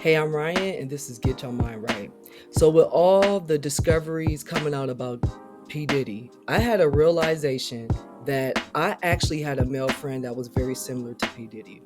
Hey, I'm Ryan, and this is Get Your Mind Right. So, with all the discoveries coming out about P. Diddy, I had a realization that I actually had a male friend that was very similar to P. Diddy.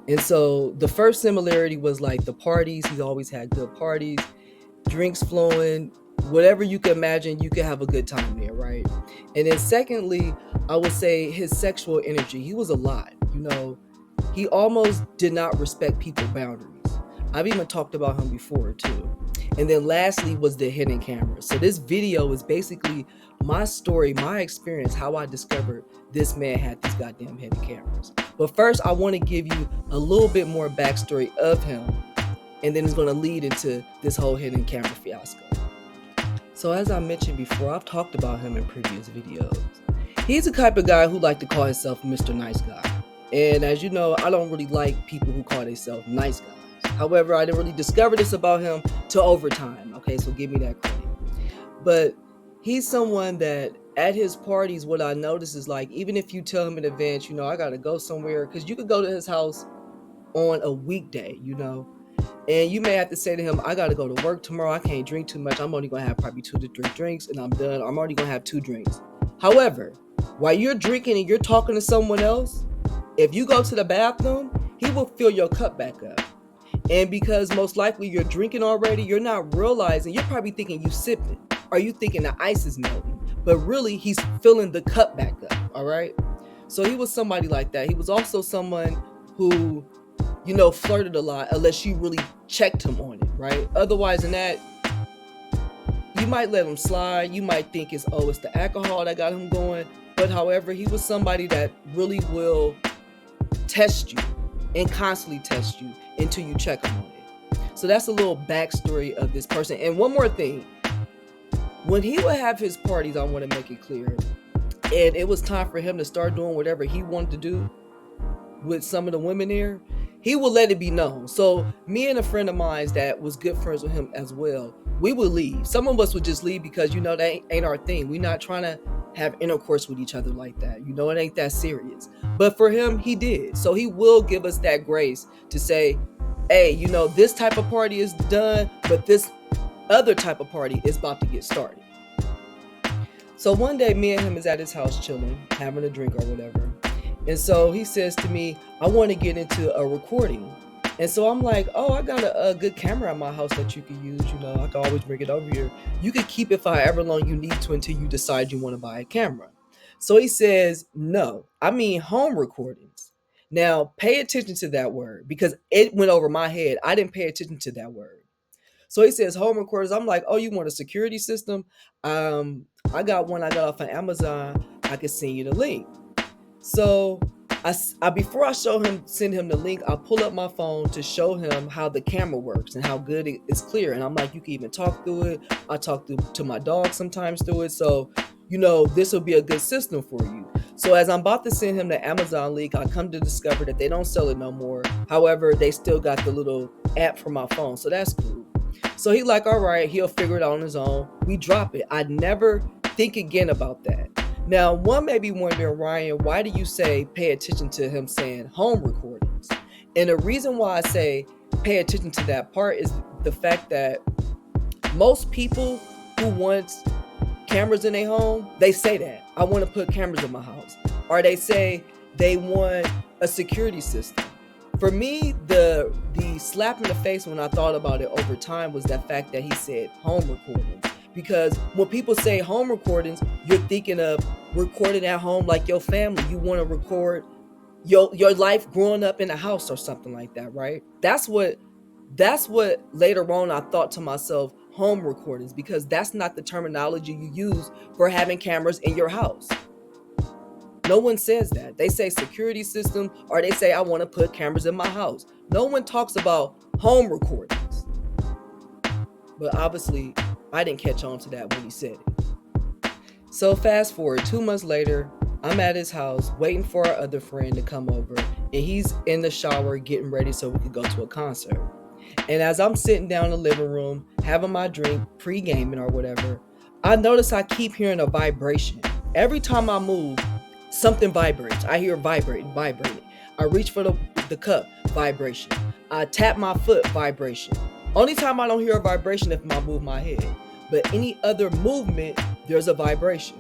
And so, the first similarity was like the parties. He's always had good parties, drinks flowing, whatever you can imagine, you can have a good time there, right? And then, secondly, I would say his sexual energy. He was a lot, he almost did not respect people's boundaries. I've even talked about him before too. And then lastly was the hidden camera. So this video is basically my story, my experience, how I discovered this man had these goddamn hidden cameras. But first, I want to give you a little bit more backstory of him, and then it's going to lead into this whole hidden camera fiasco. So as I mentioned before, I've talked about him in previous videos. He's the type of guy who like to call himself Mr. Nice Guy. And as you know, I don't really like people who call themselves nice guys. However, I didn't really discover this about him till over time. Okay, so give me that credit. But he's someone that at his parties, what I notice is like, even if you tell him in advance, I got to go somewhere, because you could go to his house on a weekday, and you may have to say to him, I got to go to work tomorrow. I can't drink too much. I'm only going to have probably 2 to 3 drinks and I'm done. I'm already going to have 2 drinks. However, while you're drinking and you're talking to someone else, if you go to the bathroom, he will fill your cup back up. And because most likely you're drinking already, you're not realizing, you're probably thinking you sipping, or you thinking the ice is melting, but really he's filling the cup back up. All right. So he was somebody like that. He was also someone who, flirted a lot, unless you really checked him on it, right? Otherwise than that, you might let him slide. You might think it's the alcohol that got him going. But however, he was somebody that really will test you and constantly test you until you check him on it. So that's a little backstory of this person. And one more thing, when he would have his parties, I want to make it clear, and it was time for him to start doing whatever he wanted to do with some of the women there, he would let it be known. So me and a friend of mine that was good friends with him as well, we would leave. Some of us would just leave because, that ain't our thing. We're not trying to have intercourse with each other like that. It ain't that serious. But for him, he did. So he will give us that grace to say, hey, this type of party is done, but this other type of party is about to get started. So one day, me and him is at his house chilling, having a drink or whatever. And so he says to me, I want to get into a recording. And so I'm like, I got a good camera at my house that you can use. I can always bring it over here. You can keep it for however long you need to until you decide you want to buy a camera. So he says, no, I mean home recordings. Now, pay attention to that word, because it went over my head. I didn't pay attention to that word. So he says home recorders. I'm like, you want a security system? I got one I got off of Amazon. I can send you the link. So I before I send him the link, I pull up my phone to show him how the camera works and how good it's clear. And I'm like, you can even talk through it. I talk to my dog sometimes through it. So, this will be a good system for you. So as I'm about to send him the Amazon link, I come to discover that they don't sell it no more. However, they still got the little app for my phone. So that's cool. So he like, all right, he'll figure it out on his own. We drop it. I never think again about that. Now, one may be wondering, Ryan, why do you say pay attention to him saying home recordings? And the reason why I say pay attention to that part is the fact that most people who want cameras in their home, they say that, I want to put cameras in my house. Or they say they want a security system. For me, the slap in the face when I thought about it over time was that fact that he said home recordings. Because when people say home recordings, you're thinking of recording at home like your family. You want to record your life growing up in a house or something like that, right? That's what later on I thought to myself, home recordings, because that's not the terminology you use for having cameras in your house. No one says that. They say security system, or they say I want to put cameras in my house. No one talks about home recordings. But obviously, I didn't catch on to that when he said it. So fast forward 2 months later, I'm at his house waiting for our other friend to come over, and he's in the shower getting ready so we could go to a concert. And as I'm sitting down in the living room having my drink, pre-gaming or whatever, I notice I keep hearing a vibration. Every time I move, something vibrates. I hear vibrating. I reach for the cup, vibration. I tap my foot, vibration. Only time I don't hear a vibration if I move my head. But any other movement, there's a vibration.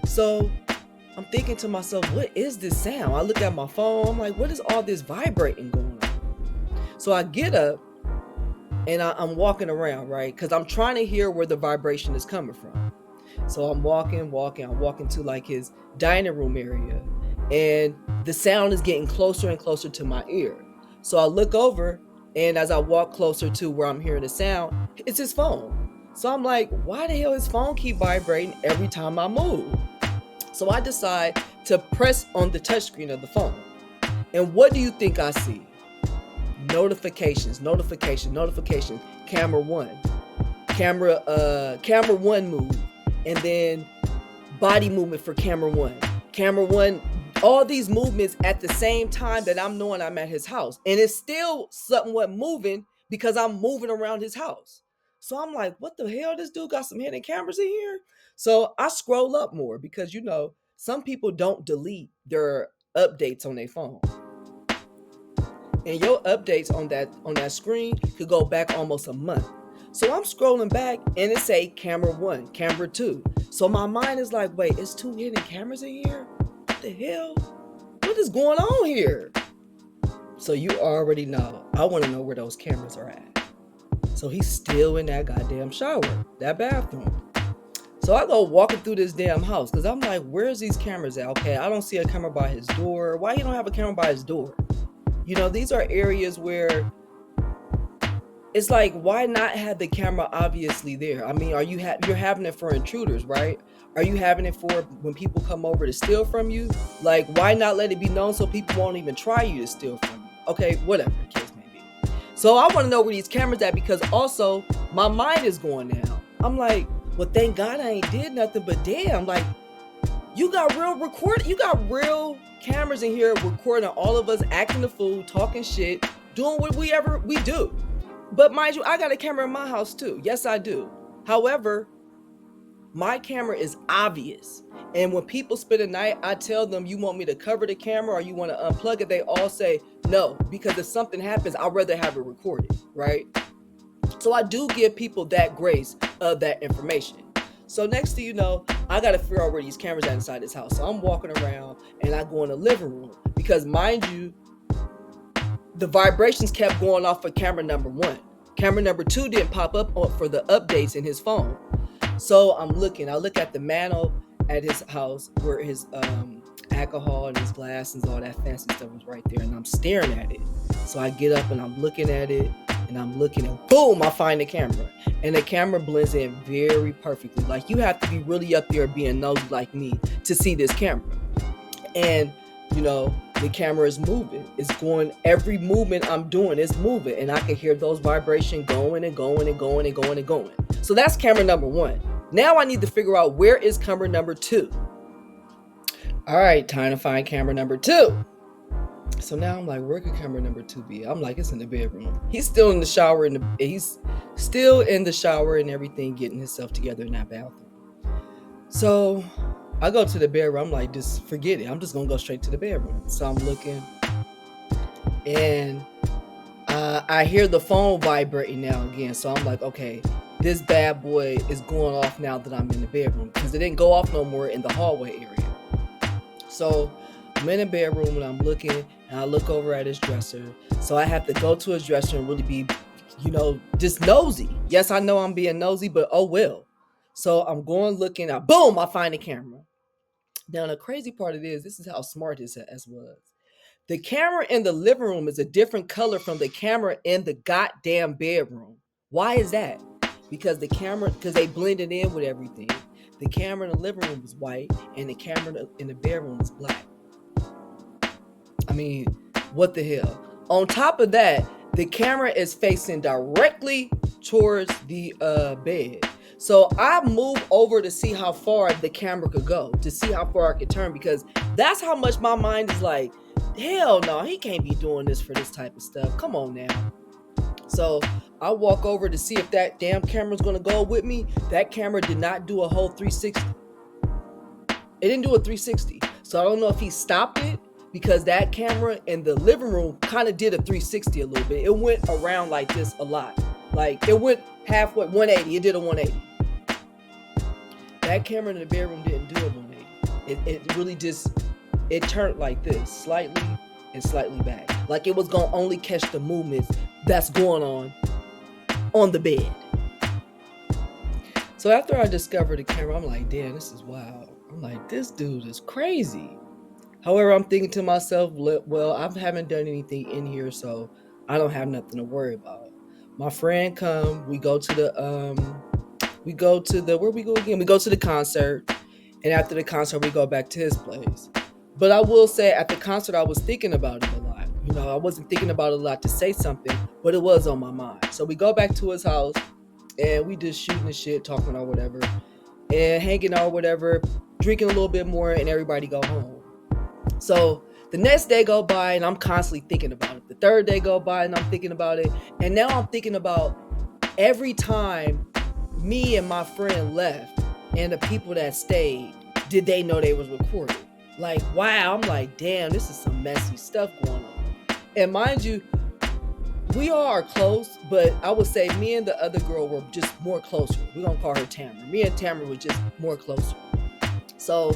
So I'm thinking to myself, what is this sound? I look at my phone. I'm like, what is all this vibrating going on? So I get up and I'm walking around, right? Because I'm trying to hear where the vibration is coming from. So I'm walking. I'm walking to like his dining room area. And the sound is getting closer and closer to my ear. So I look over, and as I walk closer to where I'm hearing the sound, it's his phone. So I'm like, why the hell his phone keep vibrating every time I move? So I decide to press on the touchscreen of the phone. And what do you think I see? Notifications. Camera one move. And then body movement for camera one. All these movements at the same time that I'm knowing I'm at his house. And it's still somewhat moving because I'm moving around his house. So I'm like, what the hell? This dude got some hidden cameras in here? So I scroll up more because, some people don't delete their updates on their phone. And your updates on that screen could go back almost a month. So I'm scrolling back and it say camera 1, camera 2. So my mind is like, wait, it's 2 hidden cameras in here? What the hell? What is going on here? So you already know. I want to know where those cameras are at. So he's still in that goddamn shower, that bathroom. So I go walking through this damn house because I'm like, where's these cameras at? Okay, I don't see a camera by his door. Why you don't have a camera by his door? These are areas where it's like, why not have the camera obviously there? I mean, you're having it for intruders, right? Are you having it for when people come over to steal from you? Like, why not let it be known so people won't even try you to steal from you? Okay, whatever the case may be. So I want to know where these cameras at because also my mind is going now. I'm like, well, thank God I ain't did nothing, but damn, like, you got real cameras in here recording all of us acting the fool, talking shit, doing what we do. But mind you, I got a camera in my house too. Yes, I do. However, my camera is obvious. And when people spend a night, I tell them, you want me to cover the camera or you want to unplug it? They all say no, because if something happens, I'd rather have it recorded, right? So I do give people that grace of that information. So next thing you know, I got to figure out where these cameras are inside this house. So I'm walking around and I go in the living room because, mind you, the vibrations kept going off for camera number 1. Camera number 2 didn't pop up for the updates in his phone. So I look at the mantle at his house where his alcohol and his glass and all that fancy stuff was right there, and I'm staring at it. So I get up and I'm looking at it, and I'm looking, and boom, I find the camera. And the camera blends in very perfectly. Like, you have to be really up there being nosy like me to see this camera. And the camera is moving. It's going, every movement I'm doing is moving. And I can hear those vibrations going and going and going and going and going. So that's camera number 1. Now I need to figure out where is camera number 2. All right, time to find camera number 2. So now I'm like, where could camera number 2 be? I'm like, it's in the bedroom. He's still in the shower and everything, getting himself together in that bathroom. So I go to the bedroom. I'm like, just forget it. I'm just gonna go straight to the bedroom. So I'm looking, and I hear the phone vibrating now again. So I'm like, okay, this bad boy is going off now that I'm in the bedroom, because it didn't go off no more in the hallway area. So I'm in the bedroom and I'm looking, and I look over at his dresser. So I have to go to his dresser and really be, just nosy. Yes, I know I'm being nosy, but oh well. So I'm going looking, boom, I find the camera. Now, the crazy part of it is, this is how smart his ass was. The camera in the living room is a different color from the camera in the goddamn bedroom. Why is that? Because they blended in with everything. The camera in the living room is white, and the camera in the bedroom is black. I mean, what the hell? On top of that, the camera is facing directly towards the bed. So I moved over to see how far the camera could go, to see how far I could turn, because that's how much my mind is like, hell no, he can't be doing this for this type of stuff. Come on now. So I walk over to see if that damn camera's going to go with me. That camera did not do a whole 360. It didn't do a 360. So I don't know if he stopped it, because that camera in the living room kind of did a 360 a little bit. It went around like this a lot. Like it went halfway, 180. It did a 180. That camera in the bedroom didn't do a 180. It really just, it turned like this, slightly and slightly back. Like it was going to only catch the movements that's going on the bed. So after I discovered the camera, I'm like, damn, this is wild. I'm like, this dude is crazy. However, I'm thinking to myself, well, I haven't done anything in here, so I don't have nothing to worry about. My friend come, we go to the, where we go again? We go to the concert, and after the concert, we go back to his place. But I will say, at the concert, I was thinking about it a lot. You know, I wasn't thinking about it a lot to say something, but it was on my mind. So we go back to his house, and we just shooting the shit, talking or whatever, and hanging out or whatever, drinking a little bit more, and everybody go home. So the next day go by, and I'm constantly thinking about it. The third day go by, and I'm thinking about it. And now I'm thinking about every time me and my friend left, and the people that stayed, did they know they was recorded? Like, wow, I'm like, damn, this is some messy stuff going on. And mind you, we all are close, but I would say me and the other girl were just more closer. We're going to call her Tamara. Me and Tamara were just more closer. So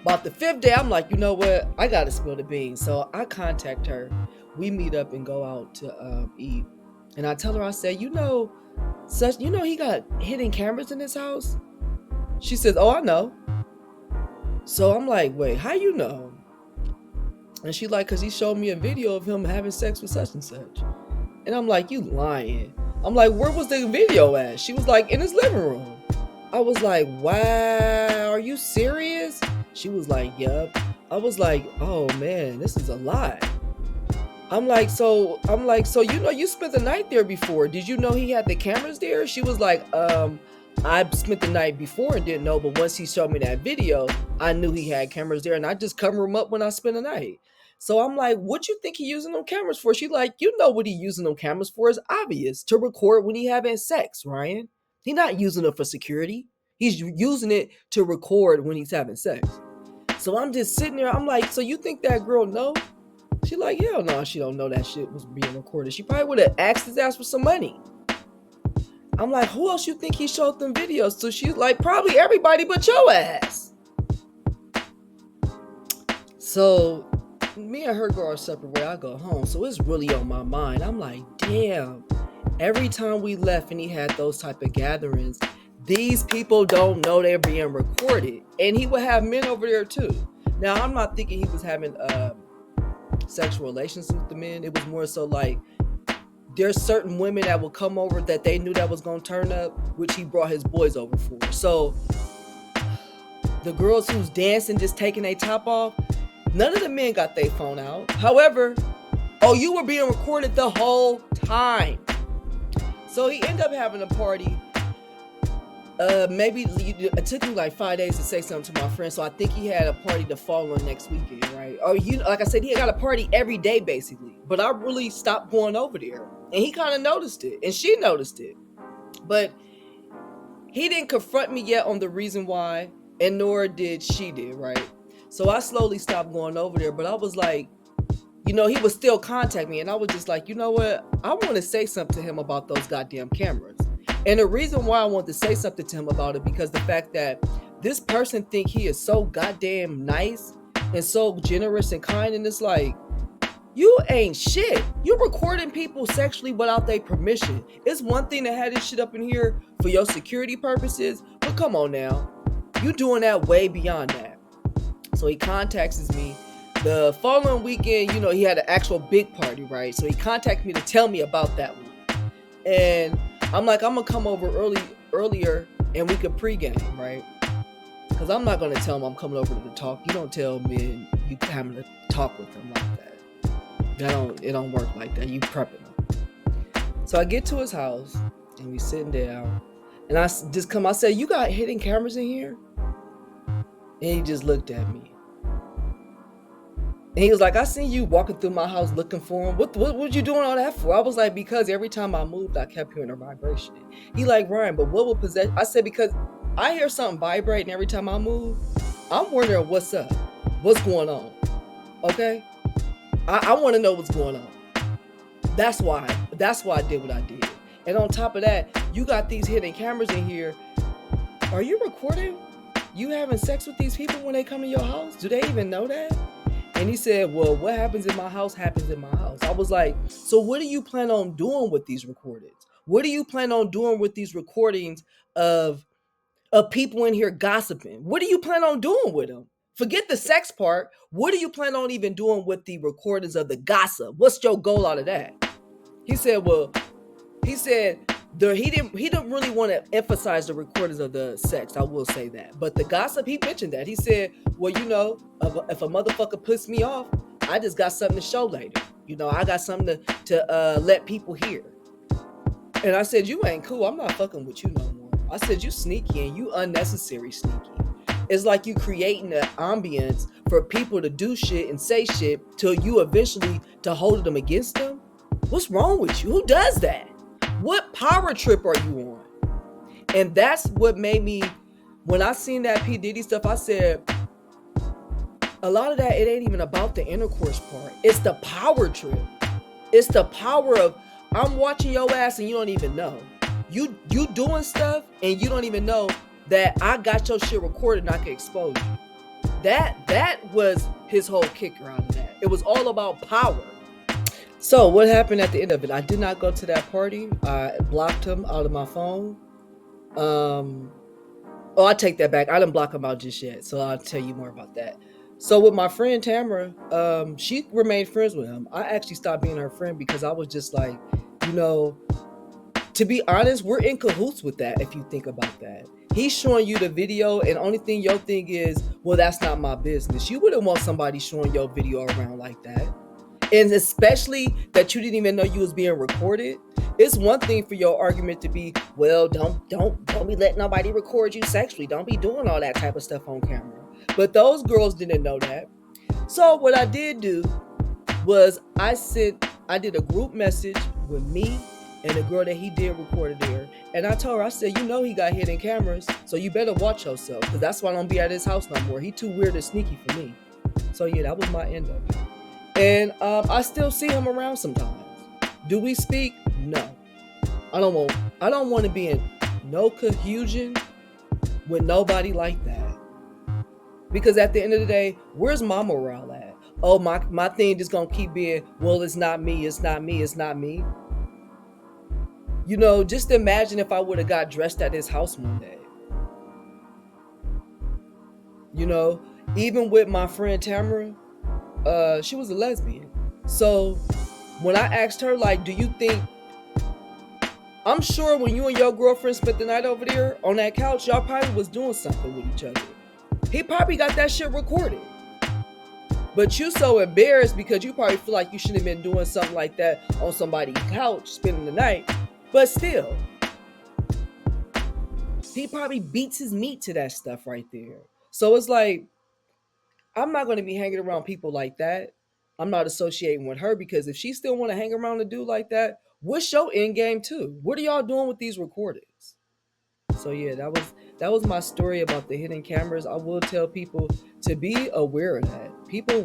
about the fifth day, I'm like, you know what? I got to spill the beans. So I contact her. We meet up and go out to eat. And I tell her, I say, he got hidden cameras in his house? She says, oh, I know. So I'm like, wait, how you know? And she like, because he showed me a video of him having sex with such and such. And I'm like, you lying. I'm like, where was the video at? She was like, in his living room. I was like, wow, are you serious? She was like, yup. I was like, oh man, this is a lot. I'm like, so you spent the night there before. Did you know he had the cameras there? She was like, I spent the night before and didn't know, but once he showed me that video, I knew he had cameras there, and I just cover him up when I spend the night. So I'm like, what you think he using them cameras for? She like, you know what he using them cameras for is obvious, to record when he having sex, Ryan. He not using it for security. He's using it to record when he's having sex. So I'm just sitting there. I'm like, so you think that girl know? She like, hell no, she don't know that shit was being recorded. She probably would have asked his ass for some money. I'm like, who else you think he showed them videos to? She's like, probably everybody but your ass. So me and her go our separate way. I go home. So it's really on my mind. I'm like, damn. Every time we left and he had those type of gatherings, these people don't know they're being recorded. And he would have men over there too. Now, I'm not thinking he was having sexual relations with the men. It was more so like, there's certain women that would come over that they knew that was going to turn up, which he brought his boys over for. So the girls who's dancing, just taking their top off, none of the men got their phone out. However, you were being recorded the whole time. So he ended up having a party. Maybe it took me like 5 days to say something to my friend. So I think he had a party the following next weekend, right? Or like I said, he got a party every day basically. But I really stopped going over there, and he kind of noticed it, and she noticed it. But he didn't confront me yet on the reason why, and nor did she did, right? So I slowly stopped going over there. But I was like, he would still contact me, and I was just like, you know what? I want to say something to him about those goddamn cameras. And the reason why I want to say something to him about it, because the fact that this person think he is so goddamn nice and so generous and kind, and it's like, you ain't shit. You recording people sexually without their permission. It's one thing to have this shit up in here for your security purposes, but come on now. You doing that way beyond that. So he contacts me. The following weekend, he had an actual big party, right? So he contacted me to tell me about that one. And I'm like, I'm going to come over earlier and we could pregame, right? Because I'm not going to tell him I'm coming over to talk. You don't tell me you having to talk with him like that. It don't work like that. You prepping him. So I get to his house and we sitting down. And I said, you got hidden cameras in here? And he just looked at me. And he was like, I seen you walking through my house looking for him. What you doing all that for? I was like, because every time I moved, I kept hearing a vibration. He like, Ryan, but what will possess? I said, because I hear something vibrating every time I move. I'm wondering what's up. What's going on? Okay? I want to know what's going on. That's why I did what I did. And on top of that, you got these hidden cameras in here. Are you recording you having sex with these people when they come to your house? Do they even know that? And he said, well, what happens in my house happens in my house. I was like, so what do you plan on doing with these recordings? What do you plan on doing with these recordings of people in here gossiping? What do you plan on doing with them? Forget the sex part. What do you plan on even doing with the recordings of the gossip? What's your goal out of that? He said, well, he didn't really want to emphasize the recordings of the sex. I will say that. But the gossip, he mentioned that. He said, well, if a motherfucker puts me off, I just got something to show later. I got something to let people hear. And I said, you ain't cool. I'm not fucking with you no more. I said, you sneaky and you unnecessary sneaky. It's like you creating an ambience for people to do shit and say shit till you eventually to hold them against them. What's wrong with you? Who does that? What power trip are you on? And that's what made me, when I seen that P. Diddy stuff, I said, a lot of that, it ain't even about the intercourse part. It's the power trip. It's the power of, I'm watching your ass and you don't even know. You doing stuff and you don't even know that I got your shit recorded and I can expose you. That was his whole kicker out of that. It was all about power. So what happened at the end of it? I did not go to that party. I blocked him out of my phone. I take that back. I didn't block him out just yet. So I'll tell you more about that. So with my friend Tamara, she remained friends with him. I actually stopped being her friend because I was just like, to be honest, we're in cahoots with that if you think about that. He's showing you the video and only thing your thing is, well, that's not my business. You wouldn't want somebody showing your video around like that. And especially that you didn't even know you was being recorded. It's one thing for your argument to be, well, don't be letting nobody record you sexually. Don't be doing all that type of stuff on camera. But those girls didn't know that. So what I did do was I did a group message with me and the girl that he did record there. And I told her, I said, he got hidden cameras, so you better watch yourself, because that's why I don't be at his house no more. He too weird and sneaky for me. So yeah, that was my end of it. And I still see him around sometimes. Do we speak? No. I don't want to be in no confusion with nobody like that. Because at the end of the day, where's my morale at? Oh, my thing just gonna keep being, well, it's not me, it's not me, it's not me. Just imagine if I would have got dressed at his house one day. Even with my friend Tamara, she was a lesbian. So when I asked her, like, do you think, I'm sure when you and your girlfriend spent the night over there on that couch, y'all probably was doing something with each other. He probably got that shit recorded. But you so embarrassed because you probably feel like you should have been doing something like that on somebody's couch, spending the night. But still, he probably beats his meat to that stuff right there. So it's like, I'm not going to be hanging around people like that. I'm not associating with her, because if she still want to hang around a dude like that, what's your end game too? What are y'all doing with these recordings? So yeah, that was my story about the hidden cameras. I will tell people to be aware of that. People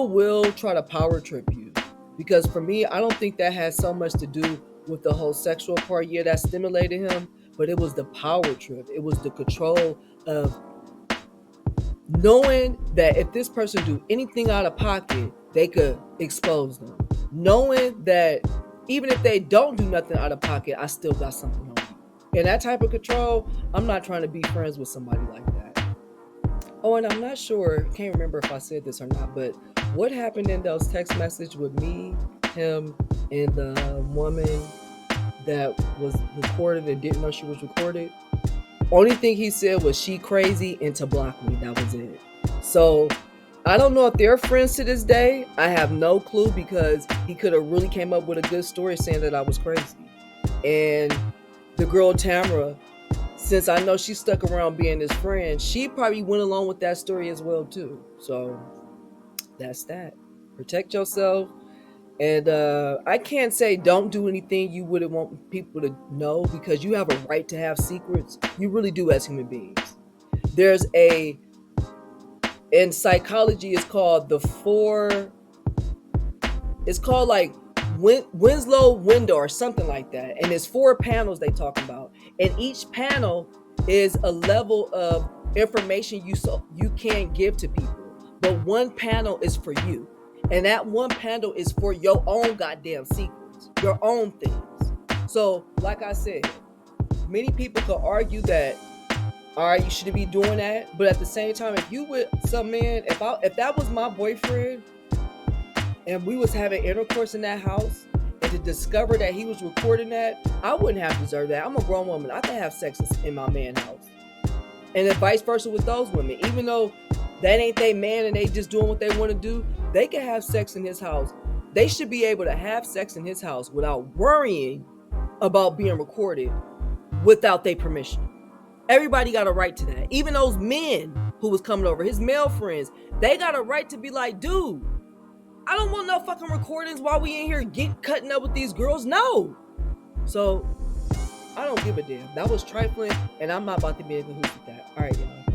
will try to power trip you, because for me, I don't think that has so much to do with the whole sexual part. Yeah, that stimulated him, but it was the power trip. It was the control of knowing that if this person do anything out of pocket, they could expose them. Knowing that even if they don't do nothing out of pocket, I still got something on you. And that type of control, I'm not trying to be friends with somebody like that. Oh, and I'm not sure, can't remember if I said this or not, but what happened in those text messages with me, him, and the woman that was recorded and didn't know she was recorded? Only thing he said was, she crazy and to block me. That was it. So I don't know if they're friends to this day. I have no clue, because he could have really came up with a good story saying that I was crazy. And the girl Tamara, since I know she stuck around being his friend, she probably went along with that story as well too. So that's that. Protect yourself. And I can't say don't do anything you wouldn't want people to know, because you have a right to have secrets. You really do, as human beings. There's a In psychology, it's called it's called like Winslow window or something like that. And it's 4 panels they talk about. And each panel is a level of information you can't give to people. But one panel is for you. And that one panel is for your own goddamn secrets, your own things. So, like I said, many people could argue that, all right, you shouldn't be doing that. But at the same time, if you with some man, if that was my boyfriend and we was having intercourse in that house, and to discover that he was recording that, I wouldn't have deserved that. I'm a grown woman. I can have sex in my man's house. And then vice versa with those women. Even though that ain't their man and they just doing what they want to do, they can have sex in his house. They should be able to have sex in his house without worrying about being recorded without their permission. Everybody got a right to that. Even those men who was coming over, his male friends, they got a right to be like, dude, I don't want no fucking recordings while we in here cutting up with these girls. No. So I don't give a damn. That was trifling, and I'm not about to be in cahoots with that. All right, y'all.